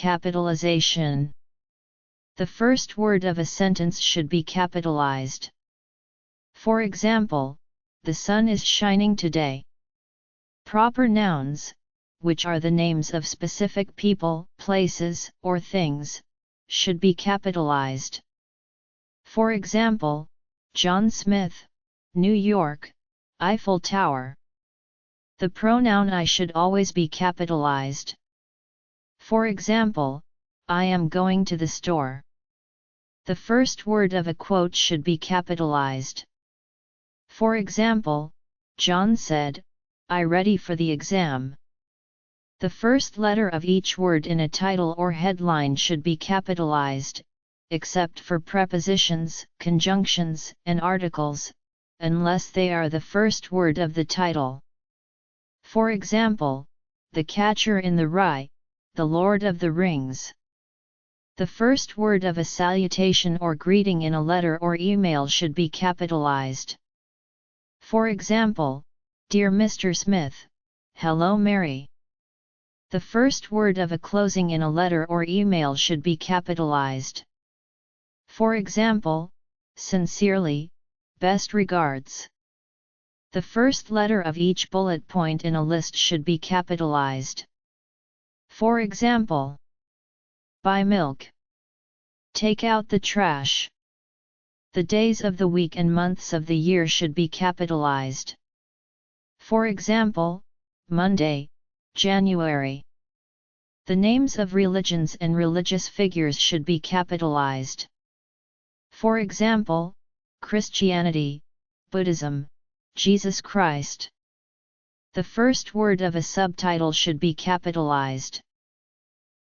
Capitalization. The first word of a sentence should be capitalized. For example, the sun is shining today. Proper nouns, which are the names of specific people, places, or things, should be capitalized. For example, John Smith, New York, Eiffel Tower. The pronoun I should always be capitalized. For example, I am going to the store. The first word of a quote should be capitalized. For example, John said, "I ready for the exam." The first letter of each word in a title or headline should be capitalized, except for prepositions, conjunctions, and articles, unless they are the first word of the title. For example, The Catcher in the Rye, The Lord of the Rings. The first word of a salutation or greeting in a letter or email should be capitalized. For example, Dear Mr. Smith, Hello Mary. The first word of a closing in a letter or email should be capitalized. For example, Sincerely, Best regards. The first letter of each bullet point in a list should be capitalized. For example, Buy milk. Take out the trash. The days of the week and months of the year should be capitalized. For example, Monday, January. The names of religions and religious figures should be capitalized. For example, Christianity, Buddhism, Jesus Christ. The first word of a subtitle should be capitalized.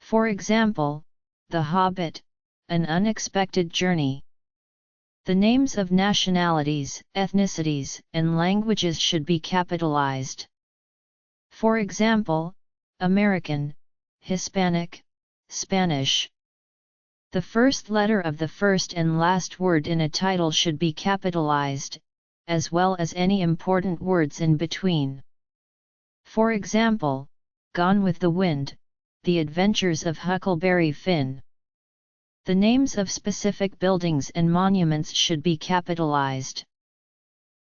For example, The Hobbit, An Unexpected Journey. The names of nationalities, ethnicities, and languages should be capitalized. For example, American, Hispanic, Spanish. The first letter of the first and last word in a title should be capitalized, as well as any important words in between. For example, Gone with the Wind, The Adventures of Huckleberry Finn. The names of specific buildings and monuments should be capitalized.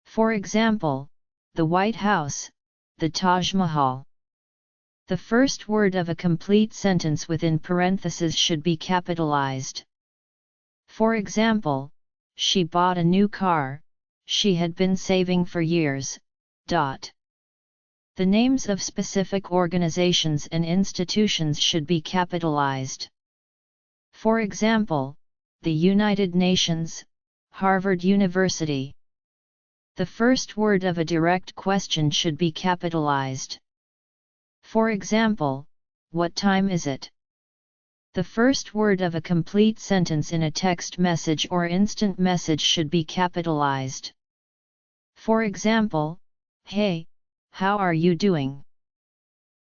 For example, the White House, the Taj Mahal. The first word of a complete sentence within parentheses should be capitalized. For example, She bought a new car, she had been saving for years. The names of specific organizations and institutions should be capitalized. For example, the United Nations, Harvard University. The first word of a direct question should be capitalized. For example, What time is it? The first word of a complete sentence in a text message or instant message should be capitalized. For example, Hey, how are you doing?